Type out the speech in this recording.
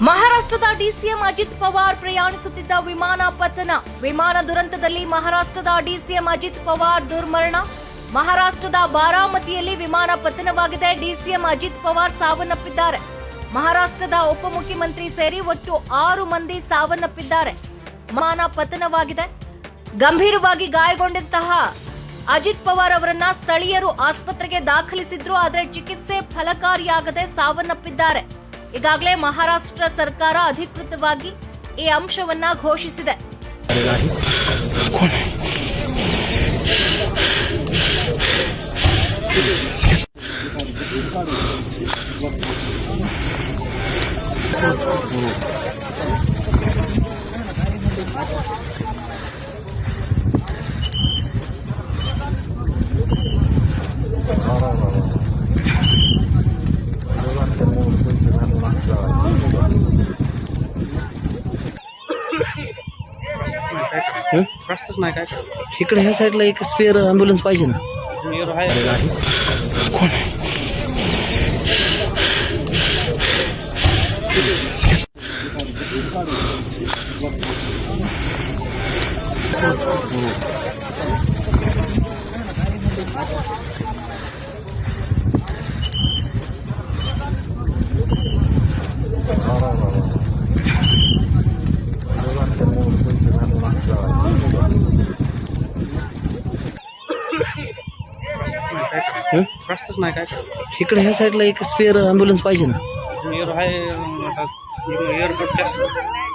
ಮಹಾರಾಷ್ಟ್ರದ ಡಿಸಿಎಂ ಅಜಿತ್ ಪವಾರ್ ಪ್ರಯಾಣಿಸುತ್ತಿದ್ದ ವಿಮಾನ ಪತನ. ವಿಮಾನ ದುರಂತದಲ್ಲಿ ಮಹಾರಾಷ್ಟ್ರದ ಡಿಸಿಎಂ ಅಜಿತ್ ಪವಾರ್ ದುರ್ಮರಣ. ಮಹಾರಾಷ್ಟ್ರದ ಬಾರಾಮತಿಯಲ್ಲಿ ವಿಮಾನ ಪತನವಾಗಿದೆ. ಡಿಸಿಎಂ ಅಜಿತ್ ಪವಾರ್ ಸಾವನ್ನಪ್ಪಿದ್ದಾರೆ. ಮಹಾರಾಷ್ಟ್ರದ ಉಪಮುಖ್ಯಮಂತ್ರಿ ಸೇರಿ ಒಟ್ಟು 6 ಮಂದಿ ಸಾವನ್ನಪ್ಪಿದ್ದಾರೆ. ವಿಮಾನ ಪತನವಾಗಿದೆ. ಗಂಭೀರವಾಗಿ ಗಾಯಗೊಂಡಂತಹ ಅಜಿತ್ ಪವಾರ್ ಅವರನ್ನ ಸ್ಥಳೀಯರು ಆಸ್ಪತ್ರೆಗೆ ದಾಖಲಿಸಿದ್ರು. ಆದರೆ ಚಿಕಿತ್ಸೆ ಫಲಕಾರಿಯಾಗದೆ ಸಾವನ್ನಪ್ಪಿದ್ದಾರೆ. ಈಗಾಗಲೇ ಮಹಾರಾಷ್ಟ್ರ ಸರ್ಕಾರ ಅಧಿಕೃತವಾಗಿ ಈ ಅಂಶವನ್ನ ಘೋಷಿಸಿದೆ. रस्ताच नाही काय इकडे ह्या साईडला एक स्पेअर ॲम्ब्युलन्स पाहिजे ना. कोण आहे? रस्ताच नाही काय इकडे ह्या साईडला एक स्पेअर ॲम्ब्युलन्स पाहिजे ना. एअरपोर्ट